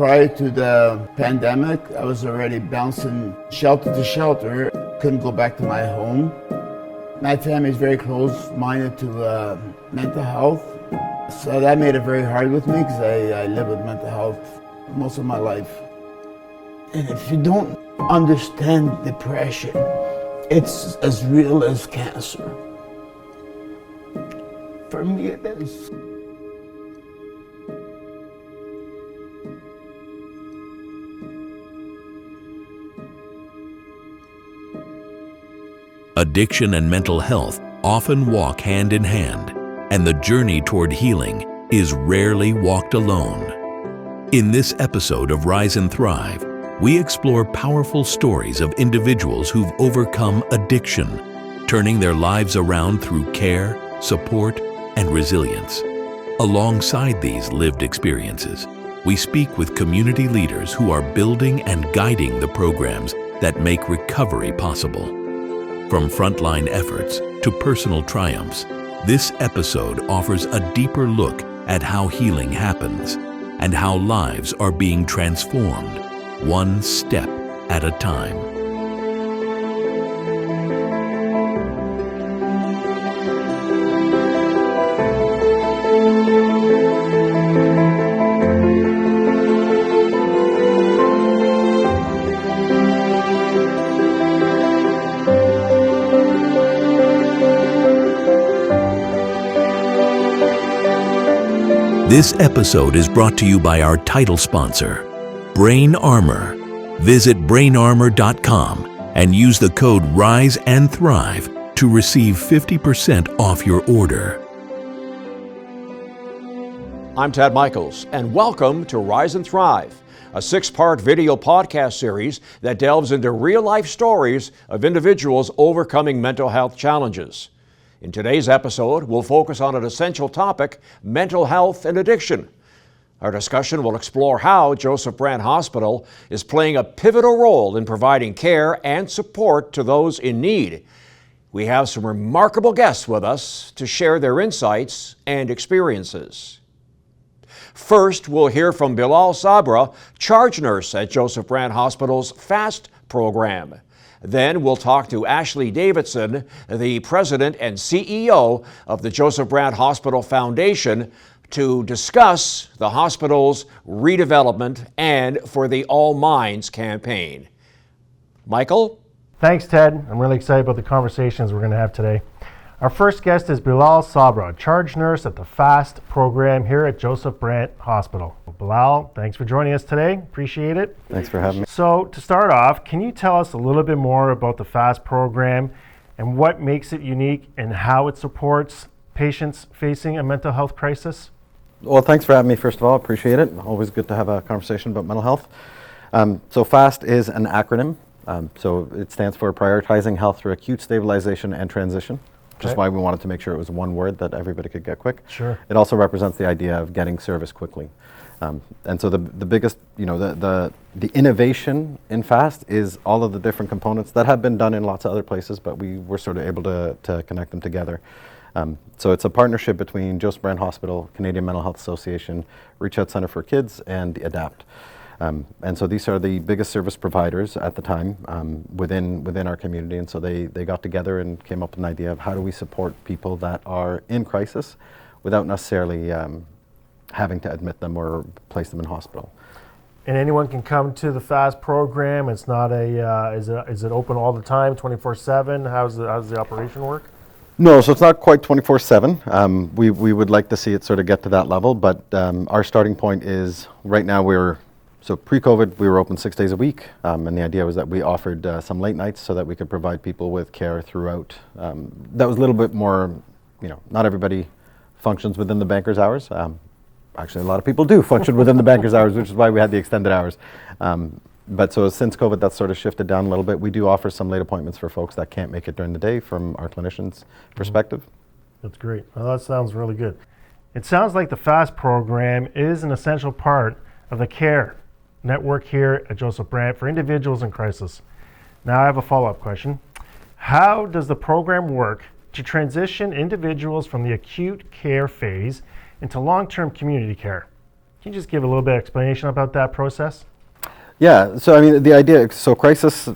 Prior to the pandemic, I was already bouncing shelter to shelter. Couldn't go back to my home. My family is very close-minded to mental health. So that made it very hard with me because I live with mental health most of my life. And if you don't understand depression, it's as real as cancer. For me, it is. Addiction and mental health often walk hand in hand, and the journey toward healing is rarely walked alone. In this episode of Rise and Thrive, we explore powerful stories of individuals who've overcome addiction, turning their lives around through care, support, and resilience. Alongside these lived experiences, we speak with community leaders who are building and guiding the programs that make recovery possible. From frontline efforts to personal triumphs, this episode offers a deeper look at how healing happens and how lives are being transformed, one step at a time. This episode is brought to you by our title sponsor, Brain Armor. Visit brainarmor.com and use the code RISE and THRIVE to receive 50% off your order. I'm Tad Michaels, and welcome to Rise and Thrive, a 6-part video podcast series that delves into real-life stories of individuals overcoming mental health challenges. In today's episode, we'll focus on an essential topic, mental health and addiction. Our discussion will explore how Joseph Brant Hospital is playing a pivotal role in providing care and support to those in need. We have some remarkable guests with us to share their insights and experiences. First, we'll hear from Bilal Sabra, charge nurse at Joseph Brant Hospital's PHAST program. Then we'll talk to Ashley Davidson, the president and CEO of the Joseph Brant Hospital Foundation, to discuss the hospital's redevelopment and for the All Minds campaign. Michael? Thanks, Ted. I'm really excited about the conversations we're going to have today. Our first guest is Bilal Sabra, charge nurse at the PHAST program here at Joseph Brant Hospital. Bilal, thanks for joining us today. Appreciate it. Thanks for having me. So to start off, can you tell us a little bit more about the PHAST program and what makes it unique and how it supports patients facing a mental health crisis? Well, thanks for having me, first of all. Appreciate it. Always good to have a conversation about mental health. So PHAST is an acronym. So it stands for Prioritizing Health Through Acute Stabilization and Transition. Which is why we wanted to make sure it was one word that everybody could get quick. Sure. It also represents the idea of getting service quickly. And so the biggest, the innovation in PHAST is all of the different components that have been done in lots of other places, but we were sort of able to connect them together. So it's a partnership between Joseph Brant Hospital, Canadian Mental Health Association, Reach Out Centre for Kids, and the ADAPT. And so these are the biggest service providers at the time within our community, and so they got together and came up with an idea of how do we support people that are in crisis without necessarily having to admit them or place them in hospital. And anyone can come to the PHAST program. It's not is it open all the time, 24/7? How's the operation work? No, so it's not quite 24/7. We would like to see it sort of get to that level, but our starting point is right now So pre-COVID, we were open 6 days a week, and the idea was that we offered some late nights so that we could provide people with care throughout. That was a little bit more, not everybody functions within the banker's hours. Actually, a lot of people do function within the banker's hours, which is why we had the extended hours. But so since COVID, that's sort of shifted down a little bit. We do offer some late appointments for folks that can't make it during the day from our clinicians' perspective. That's great. Well, that sounds really good. It sounds like the PHAST program is an essential part of the care network here at Joseph Brant for individuals in crisis. Now I have a follow-up question. How does the program work to transition individuals from the acute care phase into long-term community care? Can you just give a little bit of explanation about that process? Yeah, so I mean, the idea, so crisis,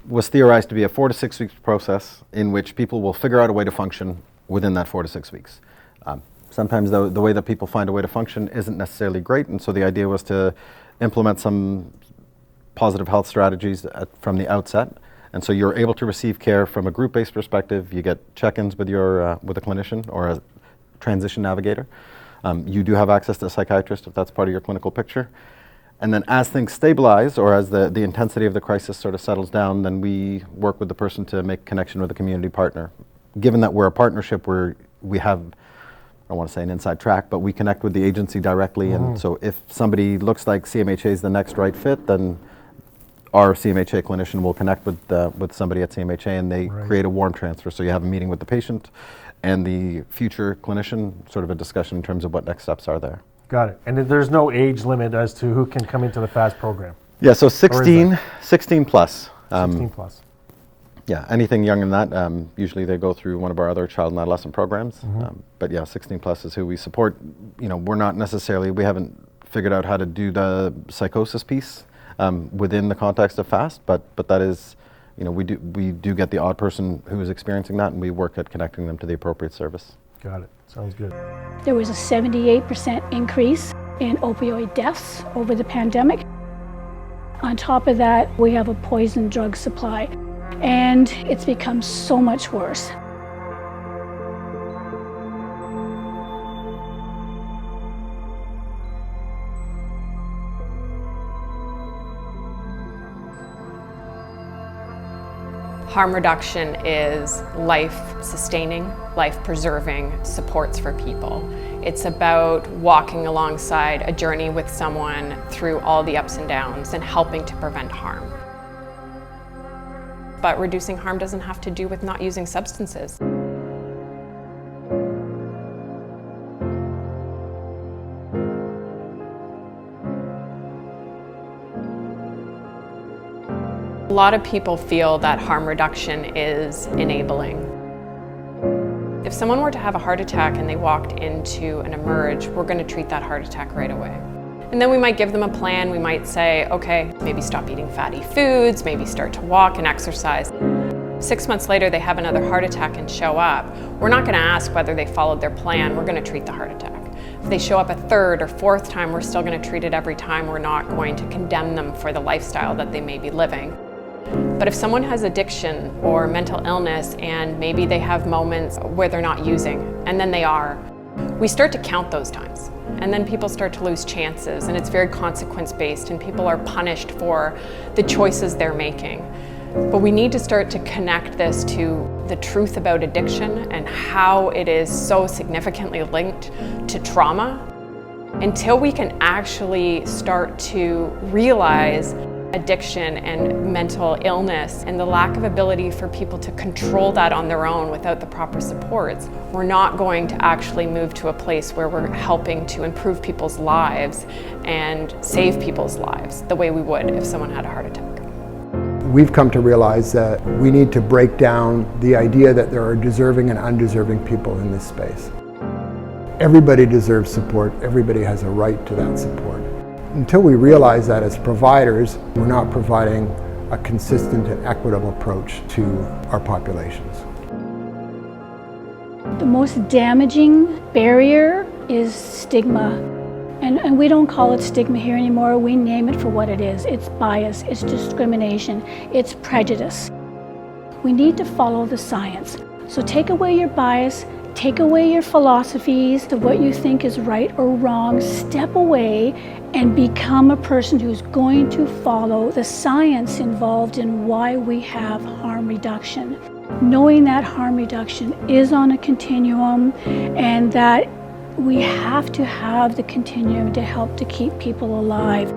was theorized to be a 4 to 6 weeks process in which people will figure out a way to function within that 4 to 6 weeks. Sometimes the way that people find a way to function isn't necessarily great, and so the idea was to implement some positive health strategies from the outset. And so you're able to receive care from a group-based perspective. You get check-ins with with a clinician or a transition navigator. You do have access to a psychiatrist if that's part of your clinical picture. And then as things stabilize, or as the intensity of the crisis sort of settles down, then we work with the person to make connection with a community partner. Given that we're a partnership where we have, I don't want to say an inside track, but we connect with the agency directly. And so if somebody looks like CMHA is the next right fit, then our CMHA clinician will connect with somebody at CMHA, and they create a warm transfer. So you have a meeting with the patient and the future clinician, sort of a discussion in terms of what next steps are there. Got it. And there's no age limit as to who can come into the FAST program? Yeah, so 16 plus. 16 plus. Yeah, anything younger than that, usually they go through one of our other child and adolescent programs. But yeah, 16 plus is who we support. We're not necessarily, we haven't figured out how to do the psychosis piece within the context of FAST, but that is, we do get the odd person who is experiencing that, and we work at connecting them to the appropriate service. Got it. Sounds good. There was a 78% increase in opioid deaths over the pandemic. On top of that, we have a poison drug supply, and it's become so much worse. Harm reduction is life-sustaining, life-preserving supports for people. It's about walking alongside a journey with someone through all the ups and downs and helping to prevent harm. But reducing harm doesn't have to do with not using substances. A lot of people feel that harm reduction is enabling. If someone were to have a heart attack and they walked into an emerge, we're going to treat that heart attack right away. And then we might give them a plan. We might say, okay, maybe stop eating fatty foods, maybe start to walk and exercise. 6 months later, they have another heart attack and show up. We're not going to ask whether they followed their plan. We're going to treat the heart attack. If they show up a third or fourth time, we're still going to treat it every time. We're not going to condemn them for the lifestyle that they may be living. But if someone has addiction or mental illness and maybe they have moments where they're not using, and then they are, we start to count those times. And then people start to lose chances, and it's very consequence-based, and people are punished for the choices they're making. But we need to start to connect this to the truth about addiction and how it is so significantly linked to trauma. Until we can actually start to realize addiction and mental illness and the lack of ability for people to control that on their own without the proper supports, we're not going to actually move to a place where we're helping to improve people's lives and save people's lives the way we would if someone had a heart attack. We've come to realize that we need to break down the idea that there are deserving and undeserving people in this space. Everybody deserves support. Everybody has a right to that support. Until we realize that as providers, we're not providing a consistent and equitable approach to our populations. The most damaging barrier is stigma. And we don't call it stigma here anymore. We name it for what it is. It's bias, it's discrimination, it's prejudice. We need to follow the science. So take away your bias, take away your philosophies of what you think is right or wrong, step away and become a person who's going to follow the science involved in why we have harm reduction. Knowing that harm reduction is on a continuum and that we have to have the continuum to help to keep people alive.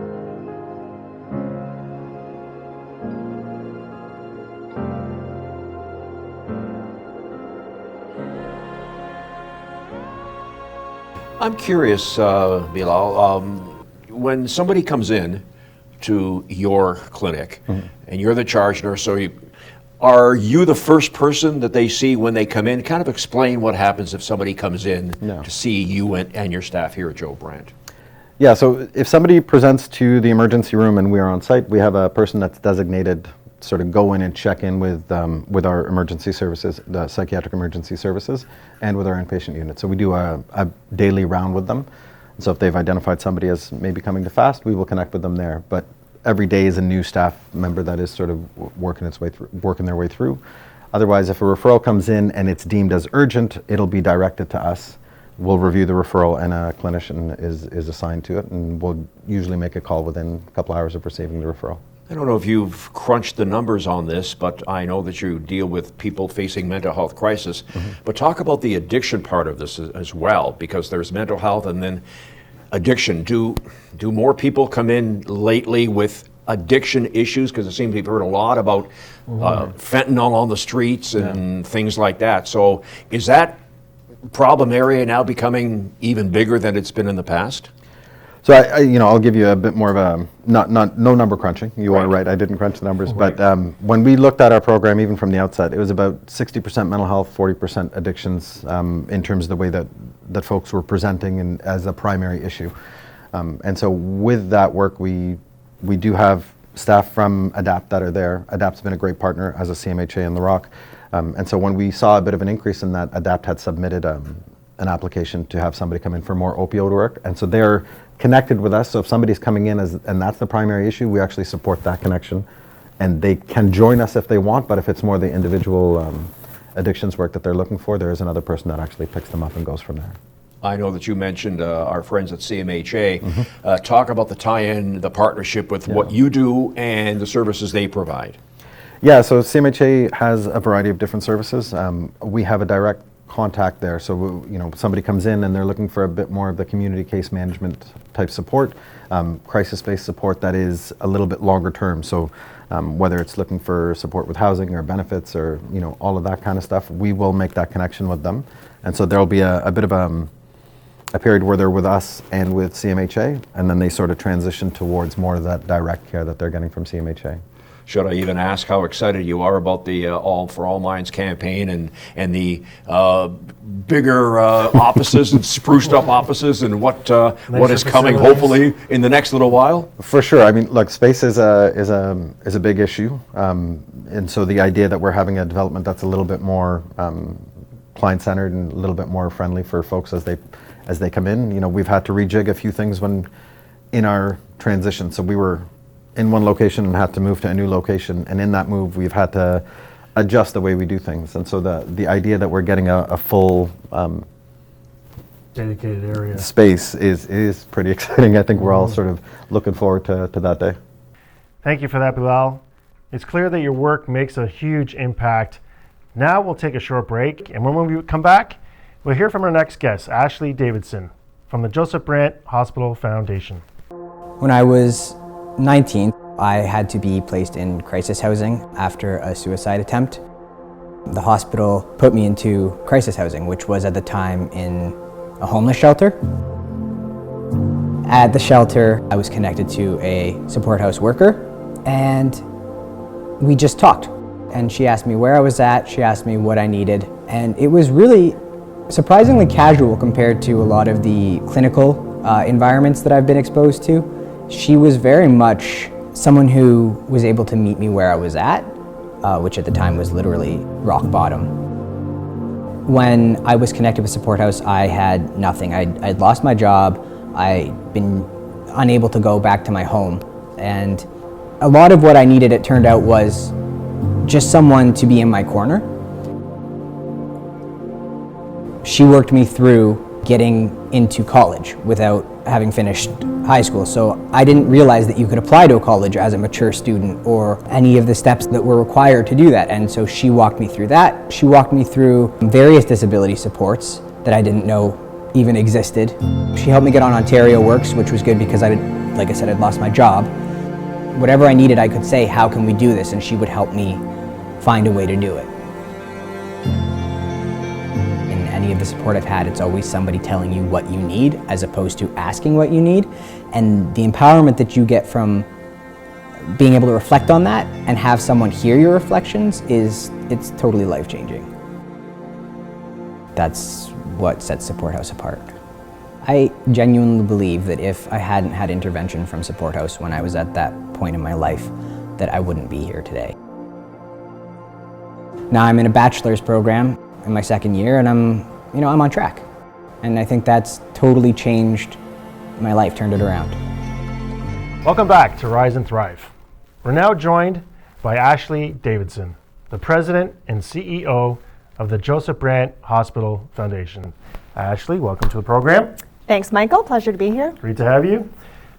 I'm curious, Bilal, when somebody comes in to your clinic and you're the charge nurse, so are you the first person that they see when they come in? Kind of explain what happens if somebody comes in to see you and your staff here at Joe Brant. Yeah, so if somebody presents to the emergency room and we are on site, we have a person that's designated sort of go in and check in with our emergency services, the psychiatric emergency services, and with our inpatient unit. So we do a daily round with them. So if they've identified somebody as maybe coming to FAST, we will connect with them there. But every day is a new staff member that is sort of working their way through. Otherwise, if a referral comes in and it's deemed as urgent, it'll be directed to us. We'll review the referral and a clinician is assigned to it, and we'll usually make a call within a couple hours of receiving the referral. I don't know if you've crunched the numbers on this, but I know that you deal with people facing mental health crisis. But talk about the addiction part of this as well, because there's mental health and then addiction. Do more people come in lately with addiction issues? Because it seems we've heard a lot about fentanyl on the streets and things like that. So is that problem area now becoming even bigger than it's been in the past? So I'll give you a bit more of a no number crunching. You are right. I didn't crunch the numbers, but when we looked at our program, even from the outset, it was about 60% mental health, 40% addictions in terms of the way that folks were presenting and as a primary issue. And so with that work, we do have staff from ADAPT that are there. ADAPT's been a great partner as a CMHA in the Rock. And so when we saw a bit of an increase in that, ADAPT had submitted an application to have somebody come in for more opioid work. And so they're connected with us. So if somebody's coming in and that's the primary issue, we actually support that connection. And they can join us if they want, but if it's more the individual addictions work that they're looking for, there is another person that actually picks them up and goes from there. I know that you mentioned our friends at CMHA. Talk about the tie-in, the partnership with what you do and the services they provide. Yeah, so CMHA has a variety of different services. We have a direct contact there. So, somebody comes in and they're looking for a bit more of the community case management type support, crisis-based support that is a little bit longer term. So, whether it's looking for support with housing or benefits or, all of that kind of stuff, we will make that connection with them. And so there'll be a bit of a period where they're with us and with CMHA, and then they sort of transition towards more of that direct care that they're getting from CMHA. Should I even ask how excited you are about the All for All Minds campaign and the bigger offices and spruced up offices and what is coming hopefully in the next little while? For sure. I mean, look, space is a big issue, and so the idea that we're having a development that's a little bit more client-centered and a little bit more friendly for folks as they come in. We've had to rejig a few things in our transition. So we were in one location and had to move to a new location, and in that move we've had to adjust the way we do things. And so the idea that we're getting a full dedicated area space is pretty exciting. I think we're all sort of looking forward to that day. Thank you for that, Bilal. It's clear that your work makes a huge impact. Now we'll take a short break, and when we come back, we'll hear from our next guest, Ashley Davidson, from the Joseph Brant Hospital Foundation. When I was 19, I had to be placed in crisis housing after a suicide attempt. The hospital put me into crisis housing, which was at the time in a homeless shelter. At the shelter, I was connected to a support house worker, and we just talked. And she asked me where I was at, she asked me what I needed, and it was really surprisingly casual compared to a lot of the clinical environments that I've been exposed to. She was very much someone who was able to meet me where I was at, which at the time was literally rock bottom. When I was connected with Support House, I had nothing. I'd lost my job, I'd been unable to go back to my home, and a lot of what I needed, it turned out, was just someone to be in my corner. She worked me through getting into college without having finished high school. So I didn't realize that you could apply to a college as a mature student or any of the steps that were required to do that. And so she walked me through that. She walked me through various disability supports that I didn't know even existed. She helped me get on Ontario Works, which was good because like I said, I'd lost my job. Whatever I needed, I could say, how can we do this? And she would help me find a way to do it. Any of the support I've had, it's always somebody telling you what you need as opposed to asking what you need. And the empowerment that you get from being able to reflect on that and have someone hear your reflections it's totally life-changing. That's what sets Support House apart. I genuinely believe that if I hadn't had intervention from Support House when I was at that point in my life, that I wouldn't be here today. Now I'm in a bachelor's program in my second year, and I'm on track. And I think that's totally changed my life, turned it around. Welcome back to Rise and Thrive. We're now joined by Ashley Davidson, the president and CEO of the Joseph Brant Hospital Foundation. Ashley, welcome to the program. Thanks, Michael. Pleasure to be here. Great to have you.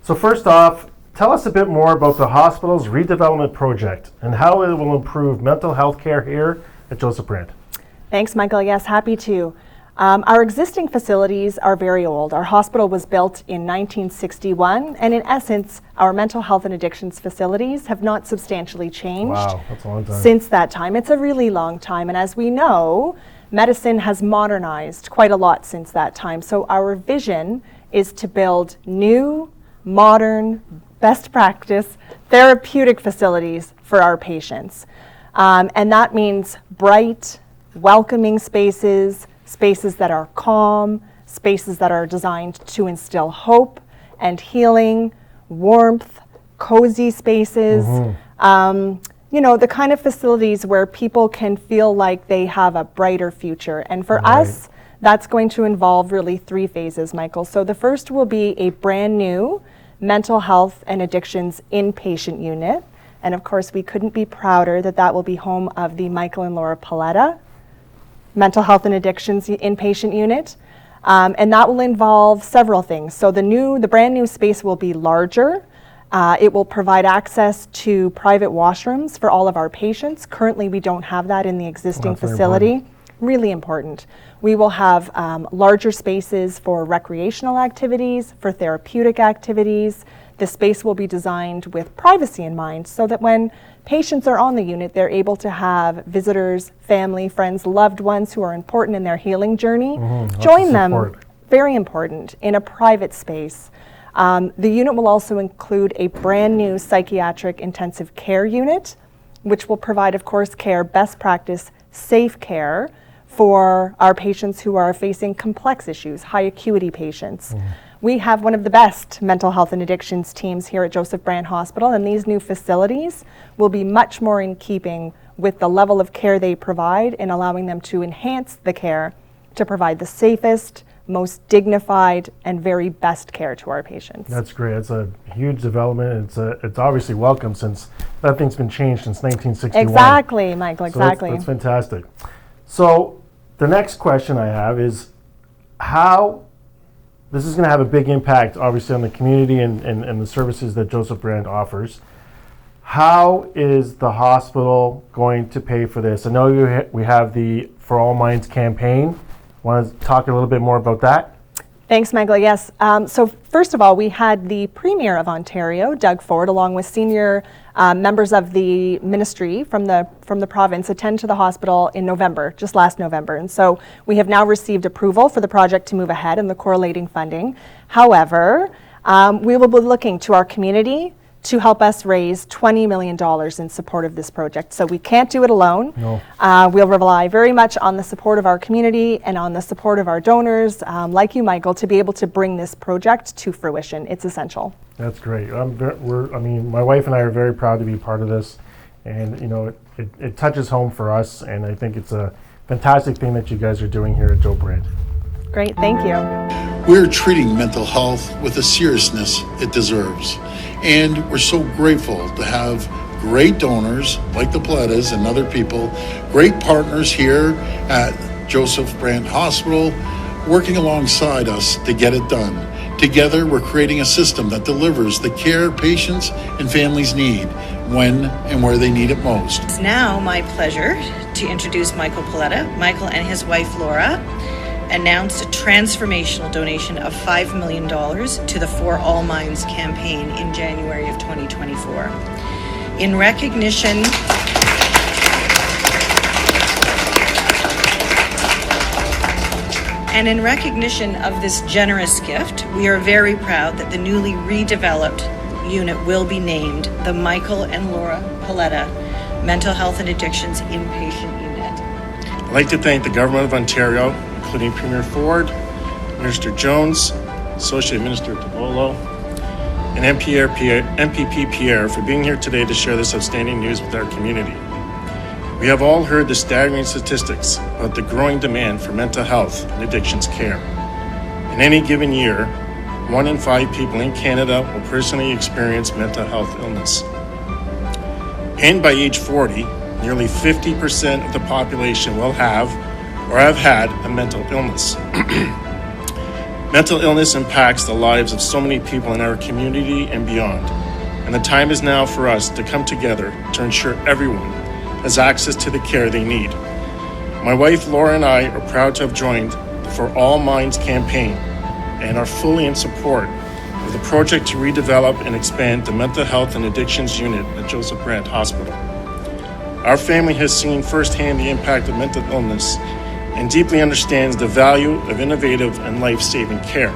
So first off, tell us a bit more about the hospital's redevelopment project and how it will improve mental health care here at Joseph Brant. Thanks, Michael. Yes, happy to. Our existing facilities are very old. Our hospital was built in 1961, and in essence, our mental health and addictions facilities have not substantially changed. Wow, that's a long time. Since that time. It's a really long time, and as we know, medicine has modernized quite a lot since that time. So our vision is to build new, modern, best practice therapeutic facilities for our patients. And that means bright, welcoming spaces that are calm, spaces that are designed to instill hope and healing, warmth, cozy spaces. The kind of facilities where people can feel like they have a brighter future. And for us, that's going to involve really 3 phases, Michael. So the first will be a brand new mental health and addictions inpatient unit. And of course, we couldn't be prouder that that will be home of the Michael and Laura Paletta Mental Health and Addictions Inpatient Unit. And that will involve several things. So the brand new space will be larger. It will provide access to private washrooms for all of our patients. Currently, we don't have that in the existing facility. Really important. We will have larger spaces for recreational activities, for therapeutic activities. The space will be designed with privacy in mind so that when patients are on the unit, they're able to have visitors, family, friends, loved ones who are important in their healing journey. Join them, very important, in a private space. The unit will also include a brand new psychiatric intensive care unit, which will provide, of course, care, best practice, safe care for our patients who are facing complex issues, high acuity patients. We have one of the best mental health and addictions teams here at Joseph Brant Hospital, and these new facilities will be much more in keeping with the level of care they provide and allowing them to enhance the care to provide the safest, most dignified, and very best care to our patients. That's great. It's a huge development. It's obviously welcome since nothing's been changed since 1961. Exactly, Michael, exactly. So that's fantastic. So the next question I have is how this is going to have a big impact, obviously, on the community and the services that Joseph Brant offers. How is the hospital going to pay for this? I know we have the For All Minds campaign. Want to talk a little bit more about that? Thanks, Michael. Yes. So first of all, we had the Premier of Ontario, Doug Ford, along with senior members of the ministry from the province, attend to the hospital in November, just last November. And so we have now received approval for the project to move ahead and the correlating funding. However, we will be looking to our community to help us raise $20 million in support of this project. So we can't do it alone. No. We'll rely very much on the support of our community and on the support of our donors, like you, Michael, to be able to bring this project to fruition. It's essential. That's great. My wife and I are very proud to be part of this, and it touches home for us, and I think it's a fantastic thing that you guys are doing here at Joe Brant. Great, thank you. We're treating mental health with the seriousness it deserves. And we're so grateful to have great donors like the Palettas and other people, great partners here at Joseph Brant Hospital, working alongside us to get it done. Together, we're creating a system that delivers the care patients and families need when and where they need it most. It's now my pleasure to introduce Michael Paletta. Michael and his wife Laura announced a transformational donation of $5 million to the For All Minds campaign in January of 2024. In recognition of this generous gift, we are very proud that the newly redeveloped unit will be named the Michael and Laura Paletta Mental Health and Addictions Inpatient Unit. I'd like to thank the Government of Ontario, including Premier Ford, Minister Jones, Associate Minister Bilo, and MPP Pierre for being here today to share this outstanding news with our community. We have all heard the staggering statistics about the growing demand for mental health and addictions care. In any given year, 1 in 5 people in Canada will personally experience mental health illness. And by age 40, nearly 50% of the population will have or have had a mental illness. Mental illness impacts the lives of so many people in our community and beyond, and the time is now for us to come together to ensure everyone has access to the care they need. My wife Laura and I are proud to have joined the For All Minds campaign and are fully in support of the project to redevelop and expand the Mental Health and Addictions Unit at Joseph Brant Hospital. Our family has seen firsthand the impact of mental illness and deeply understands the value of innovative and life-saving care.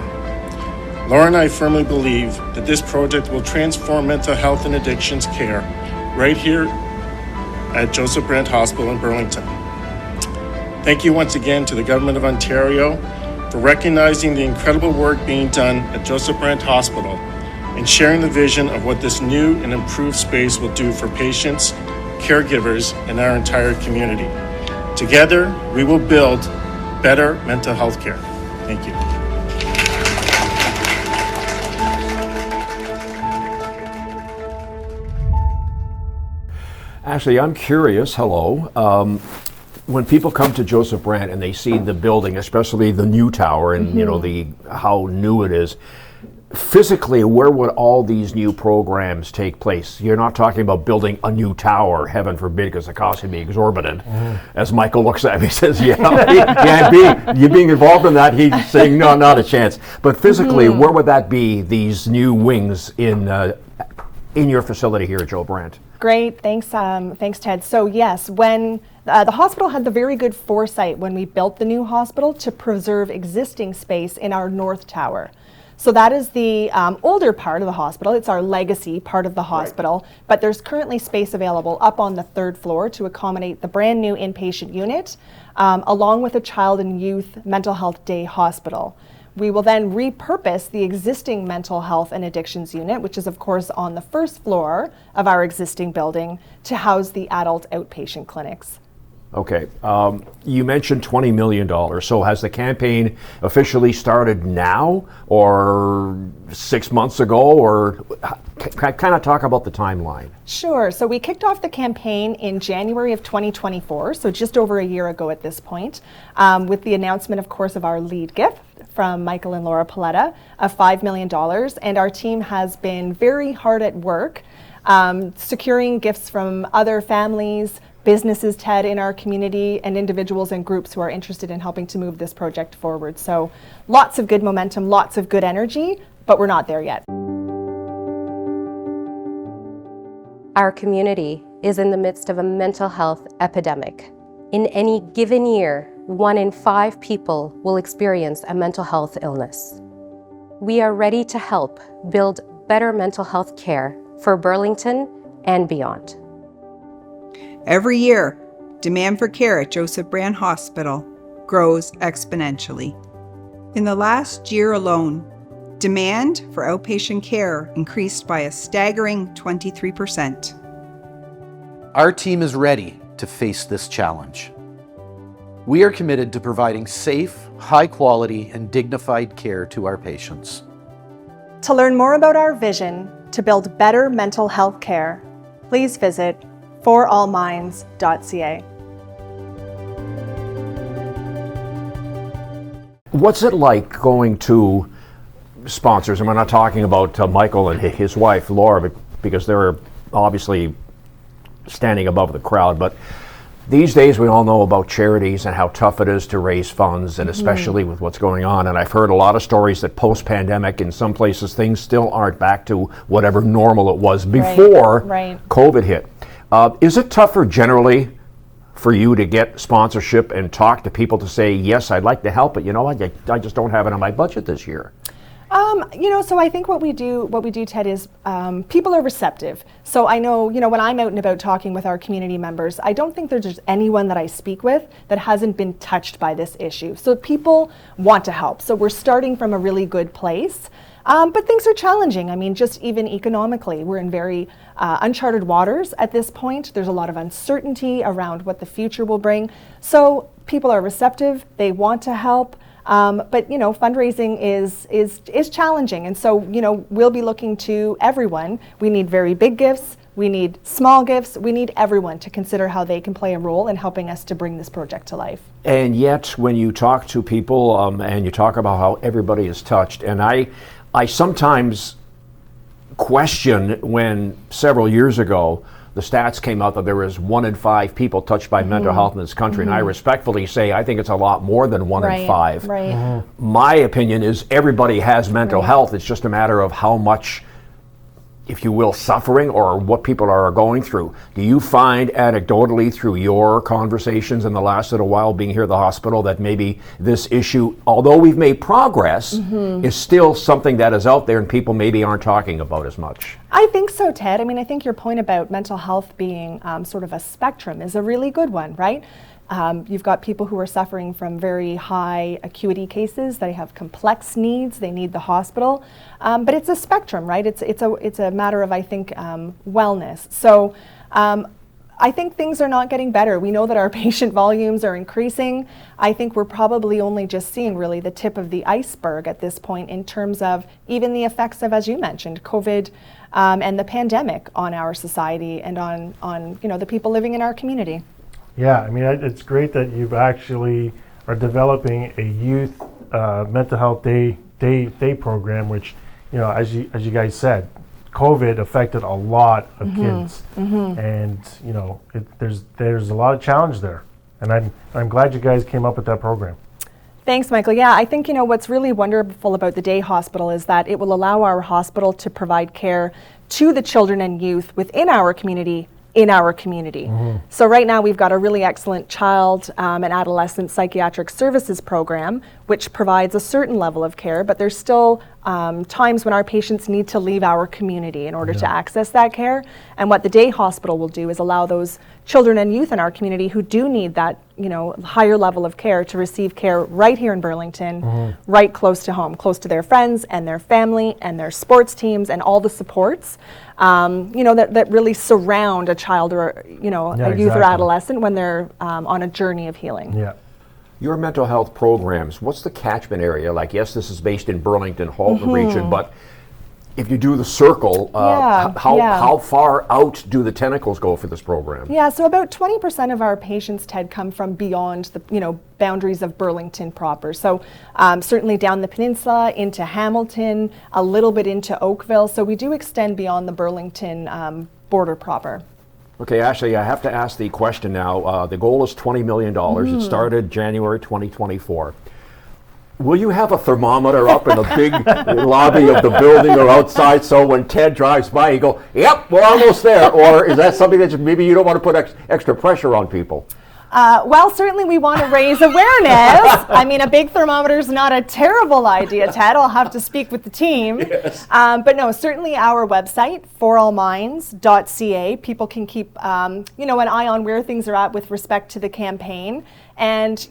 Laura and I firmly believe that this project will transform mental health and addictions care right here at Joseph Brant Hospital in Burlington. Thank you once again to the Government of Ontario for recognizing the incredible work being done at Joseph Brant Hospital and sharing the vision of what this new and improved space will do for patients, caregivers, and our entire community. Together, we will build better mental health care. Thank you. Ashley, I'm curious, hello. When people come to Joseph Brant and they see the building, especially the new tower and you know how new it is, physically, where would all these new programs take place? You're not talking about building a new tower, heaven forbid, because the cost can be exorbitant. As Michael looks at me and says, you being involved in that, he's saying, no, not a chance. But physically, where would that be, these new wings in your facility here at Joe Brant? Great, thanks Ted. So yes, when the hospital had the very good foresight when we built the new hospital to preserve existing space in our north tower. So that is the older part of the hospital. It's our legacy part of the hospital, but there's currently space available up on the 3rd floor to accommodate the brand new inpatient unit, along with a child and youth mental health day hospital. We will then repurpose the existing mental health and addictions unit, which is of course on the 1st floor of our existing building, to house the adult outpatient clinics. Okay, you mentioned $20 million. So has the campaign officially started now or 6 months ago, or kind of talk about the timeline? Sure, so we kicked off the campaign in January of 2024, so just over a year ago at this point, with the announcement, of course, of our lead gift from Michael and Laura Paletta of $5 million, and our team has been very hard at work securing gifts from other families, businesses, Ted, in our community, and individuals and groups who are interested in helping to move this project forward. So lots of good momentum, lots of good energy, but we're not there yet. Our community is in the midst of a mental health epidemic. In any given year, 1 in 5 people will experience a mental health illness. We are ready to help build better mental health care for Burlington and beyond. Every year, demand for care at Joseph Brant Hospital grows exponentially. In the last year alone, demand for outpatient care increased by a staggering 23%. Our team is ready to face this challenge. We are committed to providing safe, high-quality, and dignified care to our patients. To learn more about our vision to build better mental health care, please visit forallminds.ca. What's it like going to sponsors, and we're not talking about Michael and his wife Laura, because they're obviously standing above the crowd, but these days we all know about charities and how tough it is to raise funds, and especially with what's going on. And I've heard a lot of stories that post-pandemic, in some places, things still aren't back to whatever normal it was before COVID hit. Is it tougher generally for you to get sponsorship and talk to people to say, yes, I'd like to help, but you know what, I just don't have it on my budget this year? So I think what we do, Ted, is people are receptive. So I know, when I'm out and about talking with our community members, I don't think there's just anyone that I speak with that hasn't been touched by this issue. So people want to help. So we're starting from a really good place. But things are challenging. I mean, just even economically, we're in very uncharted waters at this point. There's a lot of uncertainty around what the future will bring. So people are receptive. They want to help. But fundraising is challenging, and so we'll be looking to everyone. We need very big gifts, we need small gifts, we need everyone to consider how they can play a role in helping us to bring this project to life. And yet, when you talk to people and you talk about how everybody is touched, and I sometimes question when several years ago the stats came out that there was 1 in 5 people touched by mental health in this country, and I respectfully say I think it's a lot more than 1 in 5. Right. My opinion is everybody has mental health. It's just a matter of how much, if you will, suffering or what people are going through. Do you find anecdotally through your conversations in the last little while being here at the hospital that maybe this issue, although we've made progress, is still something that is out there and people maybe aren't talking about as much? I think so, Ted. I mean, I think your point about mental health being sort of a spectrum is a really good one, right? You've got people who are suffering from very high acuity cases. They have complex needs. They need the hospital, but it's a spectrum, right? It's a matter of, I think, wellness. So I think things are not getting better. We know that our patient volumes are increasing. I think we're probably only just seeing really the tip of the iceberg at this point in terms of even the effects of, as you mentioned, COVID and the pandemic on our society and on the people living in our community. Yeah, I mean, it's great that you've actually are developing a youth mental health day program, which, as you guys said, COVID affected a lot of kids, and there's a lot of challenge there, and I'm glad you guys came up with that program. Thanks, Michael. Yeah, I think what's really wonderful about the day hospital is that it will allow our hospital to provide care to the children and youth within our community. So right now we've got a really excellent child and adolescent psychiatric services program, which provides a certain level of care, but there's still times when our patients need to leave our community in order to access that care. And what the day hospital will do is allow those children and youth in our community who do need that higher level of care to receive care right here in Burlington, right close to home, close to their friends and their family and their sports teams and all the supports that really surround a child or a youth or adolescent when they're on a journey of healing. Yeah. Your mental health programs, what's the catchment area? Like, yes, this is based in Burlington, Halton region, but if you do the circle, how far out do the tentacles go for this program? Yeah, so about 20% of our patients, Ted, come from beyond the boundaries of Burlington proper. So certainly down the peninsula, into Hamilton, a little bit into Oakville. So we do extend beyond the Burlington border proper. Okay, Ashley, I have to ask the question now. The goal is $20 million. It started January 2024. Will you have a thermometer up in the big lobby of the building or outside so when Ted drives by, you go, yep, we're almost there? Or is that something that maybe you don't want to put extra pressure on people? Well, certainly we want to raise awareness. I mean, a big thermometer is not a terrible idea, Ted. I'll have to speak with the team. Yes. But no, certainly our website, forallminds.ca, people can keep an eye on where things are at with respect to the campaign. And,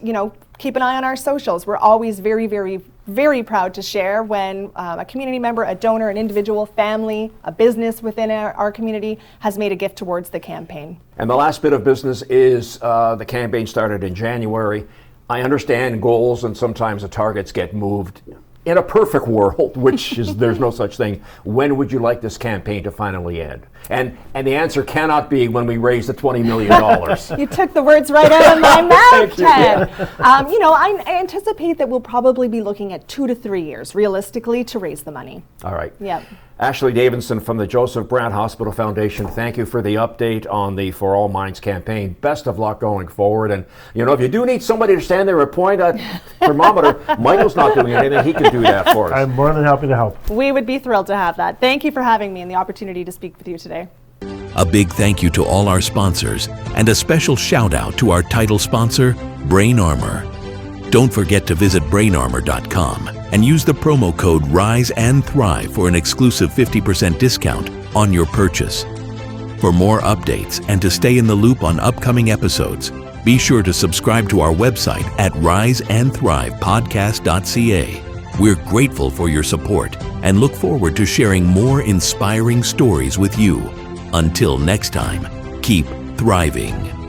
keep an eye on our socials. We're always very, very, very proud to share when a community member, a donor, an individual, family, a business within our community has made a gift towards the campaign. And the last bit of business is the campaign started in January. I understand goals and sometimes the targets get moved. In a perfect world, which is there's no such thing, when would you like this campaign to finally end? And the answer cannot be when we raise the $20 million. You took the words right out of my mouth, Ted. I anticipate that we'll probably be looking at 2 to 3 years, realistically, to raise the money. All right. Yep. Ashley Davidson from the Joseph Brant Hospital Foundation, thank you for the update on the For All Minds campaign. Best of luck going forward. And, if you do need somebody to stand there and point a thermometer, Michael's not doing anything. He can do that for us. I'm more than happy to help. We would be thrilled to have that. Thank you for having me and the opportunity to speak with you today. A big thank you to all our sponsors and a special shout out to our title sponsor, Brain Armor. Don't forget to visit brainarmor.com and use the promo code RISE and THRIVE for an exclusive 50% discount on your purchase. For more updates and to stay in the loop on upcoming episodes, be sure to subscribe to our website at riseandthrivepodcast.ca. We're grateful for your support and look forward to sharing more inspiring stories with you. Until next time, keep thriving.